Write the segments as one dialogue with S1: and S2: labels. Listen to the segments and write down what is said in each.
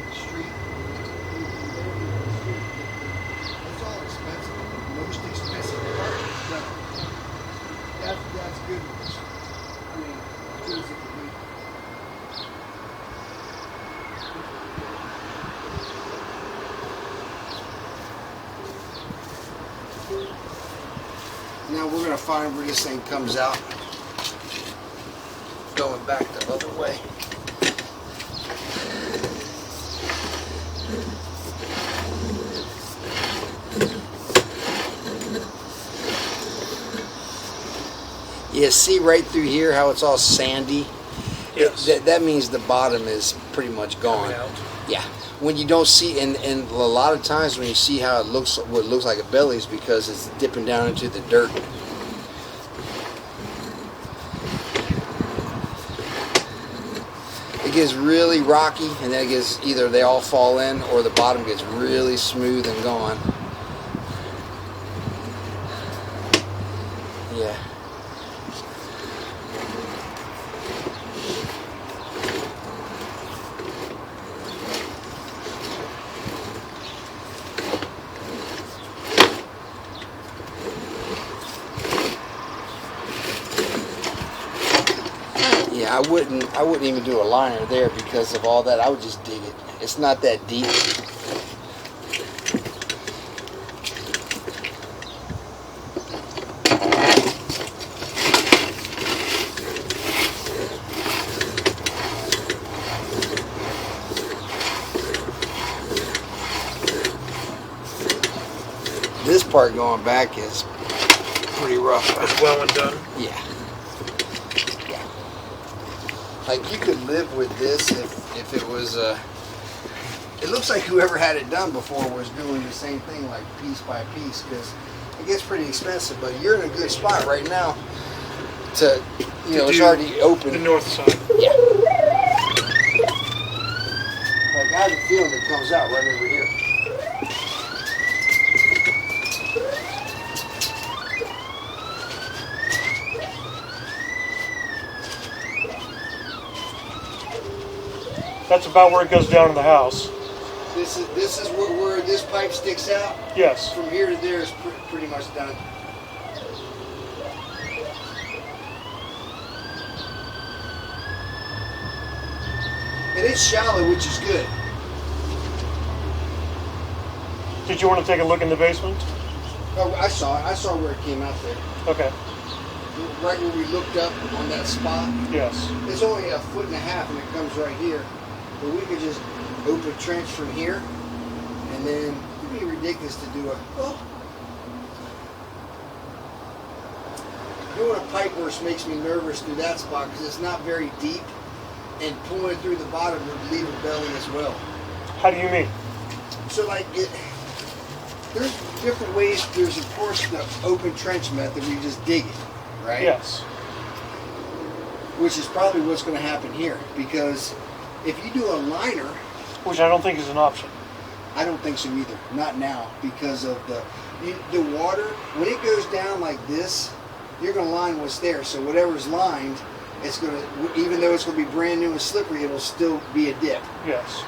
S1: the street. It's all expensive. The most expensive part is done. That's good news. I mean, good as it can be. Now we're going to find where this thing comes out. Going back the other way. Yeah, see right through here how it's all sandy?
S2: Yes.
S1: That means the bottom is pretty much gone. Yeah. When you don't see, and a lot of times when you see how it looks, what looks like a belly is because it's dipping down into the dirt. It gets really rocky, and then it gets, either they all fall in or the bottom gets really smooth and gone. Yeah. Yeah, I wouldn't even do a liner there because of all that. I would just dig it. It's not that deep. This part going back is pretty rough.
S2: It's well and done.
S1: Yeah. Like you could live with this if it was, it looks like whoever had it done before was doing the same thing, like piece by piece, because it gets pretty expensive, but you're in a good spot right now to, you know, it's already open.
S2: The north side.
S1: Yeah. Like I have a feeling it comes out right over here.
S2: That's about where it goes down in the house.
S1: This is where this pipe sticks out.
S2: Yes.
S1: From here to there is pretty much done. And it's shallow, which is good.
S2: Did you want to take a look in the basement?
S1: Oh, I saw it. I saw where it came out there.
S2: Okay.
S1: Right where we looked up on that spot.
S2: Yes.
S1: It's only 1.5 feet and it comes right here. But we could just open a trench from here, and then it'd be ridiculous to do doing a pipe burst makes me nervous through that spot because it's not very deep, and pulling it through the bottom would leave a belly as well.
S2: How do you mean?
S1: So like there's different ways. There's of course the open trench method where you just dig it, right?
S2: Yes.
S1: Which is probably what's going to happen here, because if you do a liner,
S2: which I don't think is an option.
S1: I don't think so either. Not now, because of the water. When it goes down like this, you're going to line what's there. So whatever's lined, it's going to, even though it's going to be brand new and slippery, it'll still be a dip.
S2: Yes.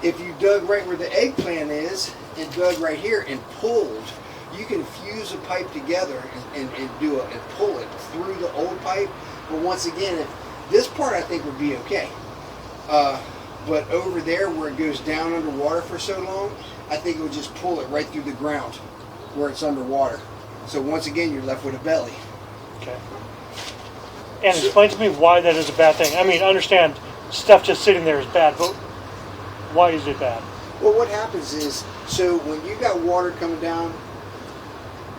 S1: If you dug right where the eggplant is and dug right here and pulled, you can fuse a pipe together and pull it through the old pipe. But once again, if this part I think would be okay. But over there where it goes down underwater for so long, I think it would just pull it right through the ground where it's underwater. So once again, you're left with a belly.
S2: Okay. And explain to me why that is a bad thing. I mean, I understand stuff just sitting there is bad, but why is it bad?
S1: Well, what happens is, so when you got water coming down,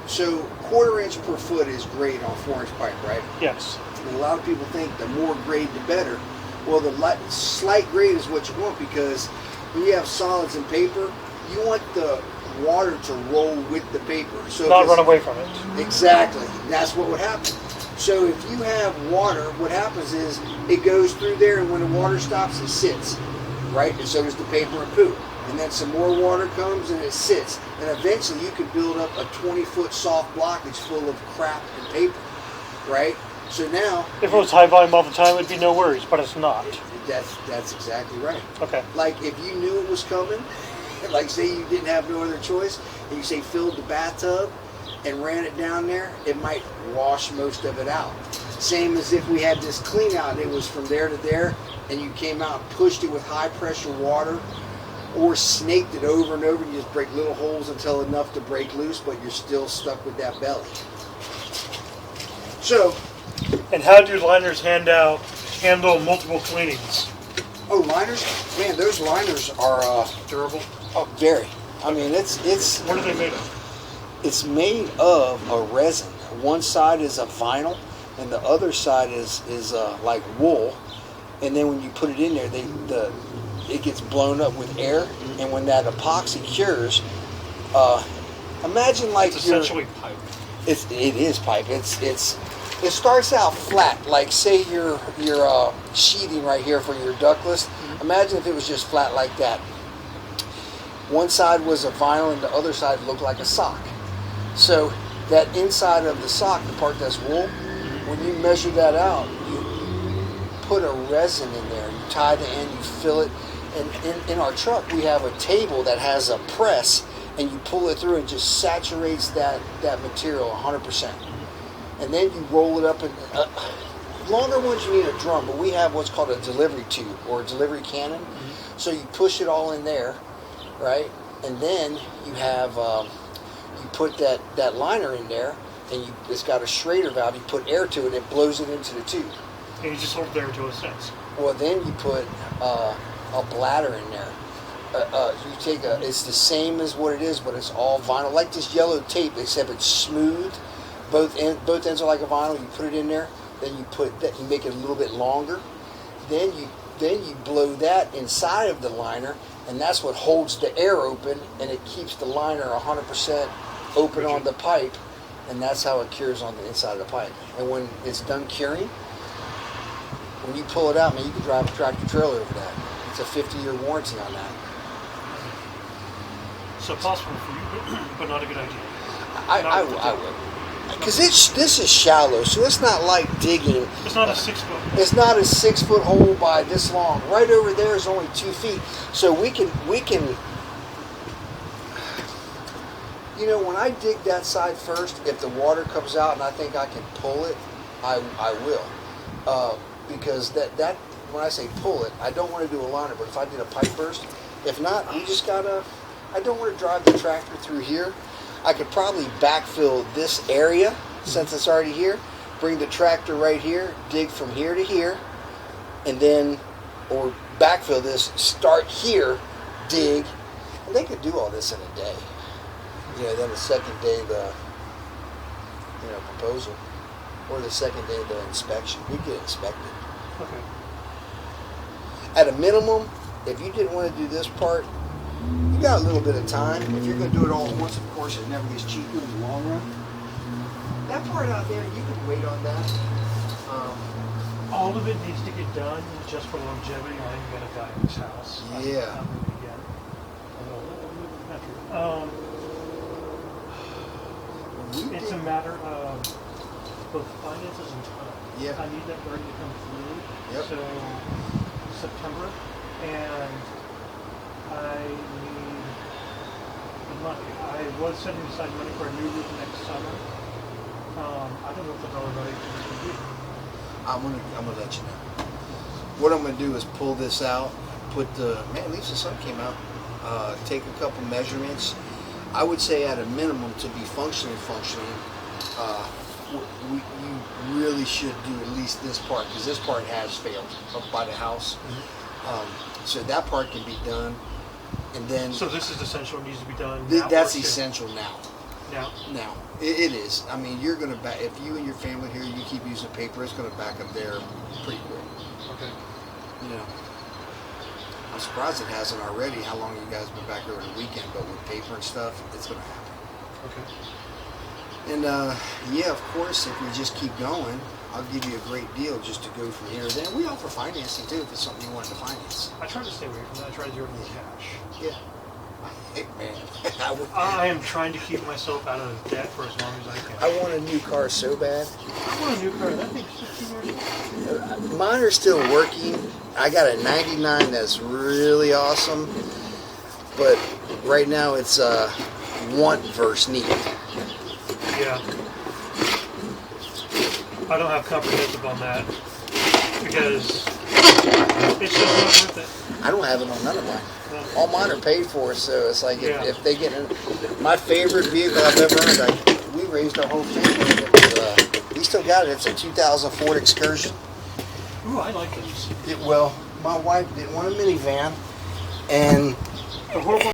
S1: so 1/4 inch per foot is great on 4-inch pipe, right?
S2: Yes.
S1: And a lot of people think the more grade, the better. Well, the slight grade is what you want, because when you have solids and paper, you want the water to roll with the paper. So
S2: not run away from it.
S1: Exactly. That's what would happen. So if you have water, what happens is it goes through there, and when the water stops, it sits, right? And so does the paper and poop. And then some more water comes and it sits. And eventually you could build up a 20-foot soft blockage full of crap and paper, right? So now,
S2: if it was high volume all the time, it'd be no worries, but it's not.
S1: That's exactly right.
S2: Okay.
S1: Like if you knew it was coming, like say you didn't have no other choice, and you say filled the bathtub and ran it down there, it might wash most of it out. Same as if we had this clean out and it was from there to there, and you came out and pushed it with high pressure water, or snaked it over and over, and you just break little holes until enough to break loose, but you're still stuck with that belly. So,
S2: And how do liners handle multiple cleanings?
S1: oh, liners, man, those liners are
S2: Durable.
S1: oh, very. I mean, it's
S2: What are they made of?
S1: it's made of a resin. One side is a vinyl, and the other side is like wool. And then when you put it in there, it gets blown up with air, and when that epoxy cures, imagine like
S2: It's essentially pipe.
S1: it is pipe. It starts out flat, like say your sheathing right here for your ductless. Imagine if it was just flat like that. One side was a vinyl and the other side looked like a sock. So that inside of the sock, the part that's wool, when you measure that out, you put a resin in there. You tie the end, you fill it. And in our truck, we have a table that has a press, and you pull it through and just saturates that material 100%. And then you roll it up. And longer ones, you need a drum, but we have what's called a delivery tube or a delivery cannon. Mm-hmm. So you push it all in there, right? And then you have you put that liner in there, and it's got a Schrader valve. You put air to it, and it blows it into the tube.
S2: And you just hold it there until it sets.
S1: Well, then you put a bladder in there. You take it's the same as what it is, but it's all vinyl, like this yellow tape, except it's smooth. Both ends are like a vinyl. You put it in there, then you put that. You make it a little bit longer. Then you blow that inside of the liner, and that's what holds the air open, and it keeps the liner 100% open on the pipe, and that's how it cures on the inside of the pipe. And when it's done curing, when you pull it out, man, you can drive a tractor trailer over that. It's a 50-year warranty on that.
S2: So possible for you, but not a good idea.
S1: I would. Because this is shallow, so it's not like digging.
S2: It's not a 6 foot.
S1: It's not a 6 foot hole by this long. Right over there is only 2 feet. So we can. You know, when I dig that side first, if the water comes out and I think I can pull it, I will. Because that when I say pull it, I don't want to do a liner. But if I did a pipe burst, if not, we just gotta. I don't want to drive the tractor through here. I could probably backfill this area since it's already here. Bring the tractor right here, dig from here to here, and then, or backfill this, start here, dig, and they could do all this in a day. You know, then the second day the, proposal, or the second day the inspection, we get inspected.
S2: Okay.
S1: At a minimum, if you didn't want to do this part, you got a little bit of time. If you're going to do it all at once, of course, it never gets cheaper in the long run. That part out there, you can wait on that.
S2: All of it needs to get done just for longevity. I ain't gonna die in this house.
S1: Yeah.
S2: I'm moving again. It's a matter of both finances and time.
S1: Yeah.
S2: I need that burden to come through.
S1: Yep.
S2: So September, and I need the money. I was setting aside money for a new roof next summer. I don't know if the dollar value for this will be.
S1: I'm gonna let you know. What I'm gonna do is pull this out, at least the sun came out. Take a couple measurements. I would say at a minimum to be functioning, you really should do at least this part, because this part has failed up by the house. Mm-hmm. So that part can be done, and then.
S2: So this is essential. It needs to be done. Now
S1: That's essential now.
S2: Now.
S1: It is. I mean, you're gonna back if you and your family here, you keep using paper, it's gonna back up there pretty quick.
S2: Okay.
S1: You know, I'm surprised it hasn't already. How long you guys been back there over the weekend? But with paper and stuff, it's gonna happen.
S2: Okay.
S1: And yeah, of course, if we just keep going, I'll give you a great deal just to go from here. Then we offer financing too if it's something you wanted to finance.
S2: I try to stay away from that. I try to do it in cash.
S1: Yeah. Hey, man,
S2: I am trying to keep myself out of debt for as long as I can.
S1: I want a new car so bad.
S2: I want a new car. That thing's 15 years old.
S1: Mine are still working. I got a 99 that's really awesome, but right now it's want versus need.
S2: Yeah. I don't have comprehensive on that because it's just not worth it.
S1: I don't have it on none of mine.
S2: No.
S1: All mine are paid for, so it's like
S2: Yeah.
S1: if they get in. My favorite vehicle I've ever owned, we raised our whole family. It was, we still got it. It's a 2000 Ford Excursion.
S2: Ooh, I like these.
S1: Well, my wife didn't want a minivan, and
S2: But what about